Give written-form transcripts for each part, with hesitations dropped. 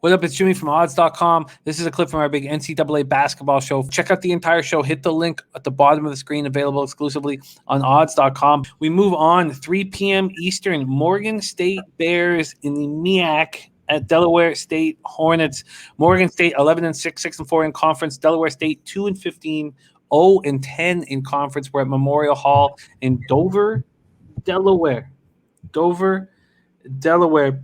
What up? It's Jimmy from odds.com. This is a clip from our big NCAA basketball show. Check out the entire show. Hit the link at the bottom of the screen, available exclusively on odds.com. We move on. 3 p.m. Eastern, Morgan State Bears in the Meac at Delaware State Hornets. Morgan State 11-6, 6-4 in conference. Delaware State 2-15, 0-10 in conference. We're at Memorial Hall in Dover, Delaware. Delaware.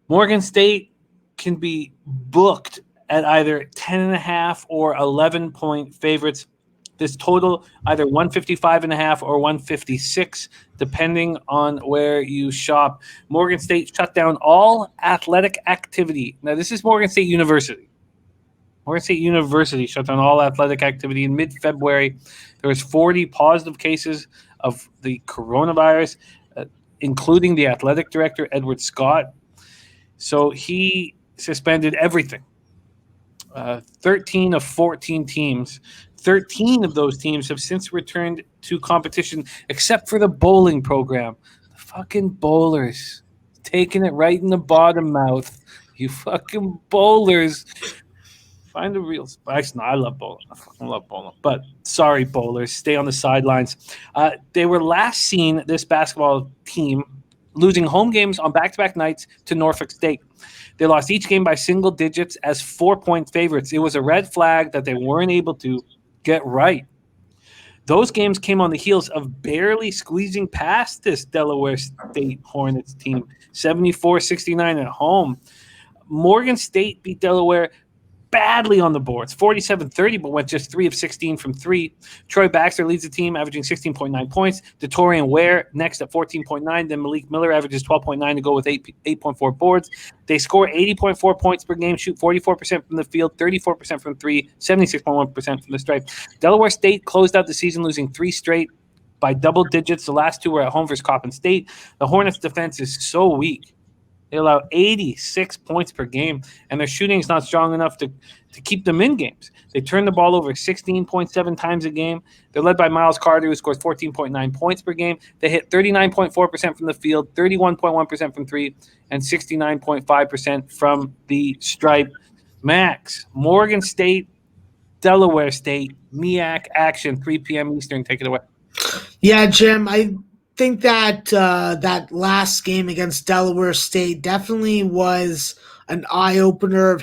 Morgan State can be booked at either 10.5 or 11-point favorites. This total either 155.5 or 156, depending on where you shop. Morgan State shut down all athletic activity. Now, this is Morgan State University. Morgan State University shut down all athletic activity in mid-February. There was 40 positive cases of the coronavirus, including the athletic director, Edward Scott. So he suspended everything. 13 of 14 teams. 13 of those teams have since returned to competition, except for the bowling program. The fucking bowlers. Taking it right in the bottom mouth. You fucking bowlers. Find a real spot. Actually, no, I love bowling. I fucking love bowling. But sorry, bowlers. Stay on the sidelines. They were last seen, this basketball team, losing home games on back-to-back nights to Norfolk State. They lost each game by single digits as 4-point favorites. It was a red flag that they weren't able to get right. Those games came on the heels of barely squeezing past this Delaware State Hornets team, 74-69 at home. Morgan State beat Delaware badly on the boards, 47-30, but went just 3 of 16 from 3. Troy Baxter leads the team, averaging 16.9 points. Detorian Ware next at 14.9. Then Malik Miller averages 12.9 to go with 8.4 boards. They score 80.4 points per game, shoot 44% from the field, 34% from 3, 76.1% from the stripe. Delaware State closed out the season losing 3 straight by double digits. The last 2 were at home versus Coppin State. The Hornets' defense is so weak. They allow 86 points per game, and their shooting is not strong enough to keep them in games. They turn the ball over 16.7 times a game. They're led by Miles Carter, who scores 14.9 points per game. They hit 39.4% from the field, 31.1% from 3, and 69.5% from the stripe. Max, Morgan State, Delaware State, Meac action, 3 p.m. Eastern. Take it away. Yeah, Jim, I think that that last game against Delaware State definitely was an eye-opener of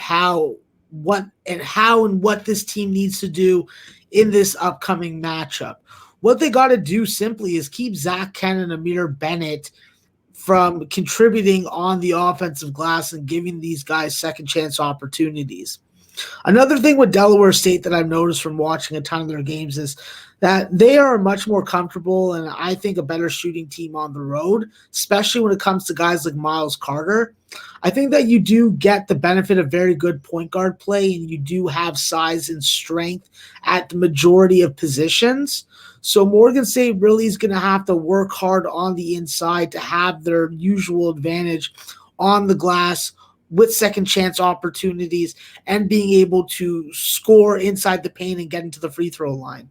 what this team needs to do in this upcoming matchup. What they got to do simply is keep Zach Kent and Amir Bennett from contributing on the offensive glass and giving these guys second chance opportunities. Another thing with Delaware State that I've noticed from watching a ton of their games is that they are much more comfortable and I think a better shooting team on the road, especially when it comes to guys like Miles Carter. I think that you do get the benefit of very good point guard play and you do have size and strength at the majority of positions. So Morgan State really is going to have to work hard on the inside to have their usual advantage on the glass with second chance opportunities and being able to score inside the paint and get into the free throw line.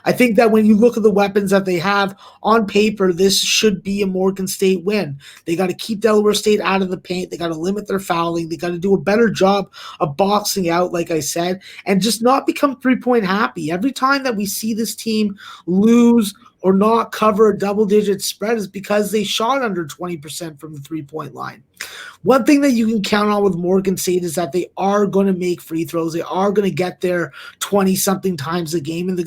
I think that when you look at the weapons that they have on paper, this should be a Morgan State win. They got to keep Delaware State out of the paint. They got to limit their fouling. They got to do a better job of boxing out, like I said, and just not become 3-point happy. Every time that we see this team lose or not cover a double-digit spread is because they shot under 20% from the 3-point line. One thing that you can count on with Morgan State is that they are going to make free throws. They are going to get there 20-something times a game, and they're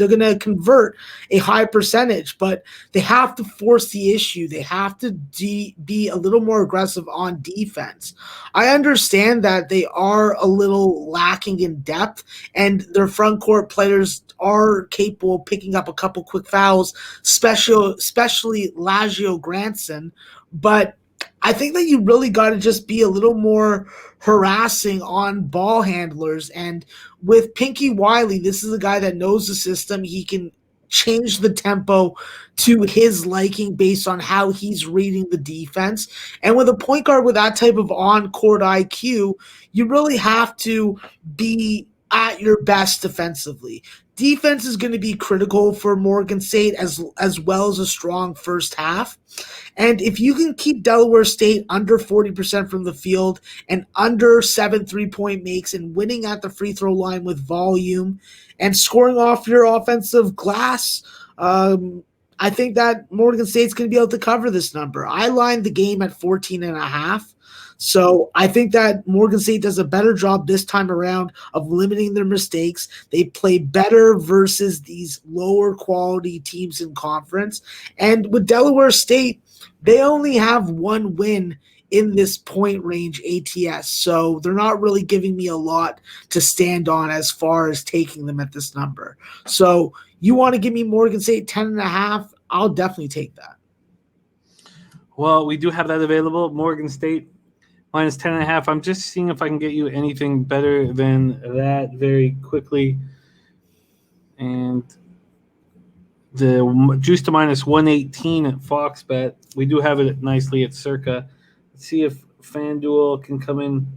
going to convert a high percentage. But they have to force the issue. They have to be a little more aggressive on defense. I understand that they are a little lacking in depth, and their front court players are capable of picking up a couple quick fouls, especially Lagio Granson. But I think that you really got to just be a little more harassing on ball handlers. And with Pinky Wiley, this is a guy that knows the system. He can change the tempo to his liking based on how he's reading the defense. And with a point guard with that type of on-court IQ, you really have to be at your best defensively. Defense is going to be critical for Morgan State as well as a strong first half. And if you can keep Delaware State under 40% from the field and under 7 3-point makes and winning at the free throw line with volume and scoring off your offensive glass, I think that Morgan State's going to be able to cover this number. I lined the game at 14.5. So I think that Morgan State does a better job this time around of limiting their mistakes. They play better versus these lower quality teams in conference. And with Delaware State, they only have one win in this point range ATS. So they're not really giving me a lot to stand on as far as taking them at this number. So you want to give me Morgan State 10.5? I'll definitely take that. Well, we do have that available. Morgan State minus 10.5. I'm just seeing if I can get you anything better than that very quickly. And the juice to minus 118 at Fox Bet. We do have it nicely at Circa. Let's see if FanDuel can come in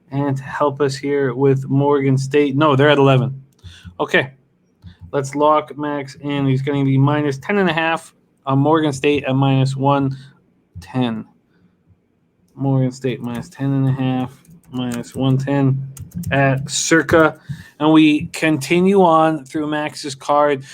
and help us here with Morgan State. No, they're at 11. Okay. Let's lock Max in. He's going to be minus 10.5 on Morgan State at minus 110. Morgan State minus 10.5, minus 110 at Circa. And we continue on through Max's card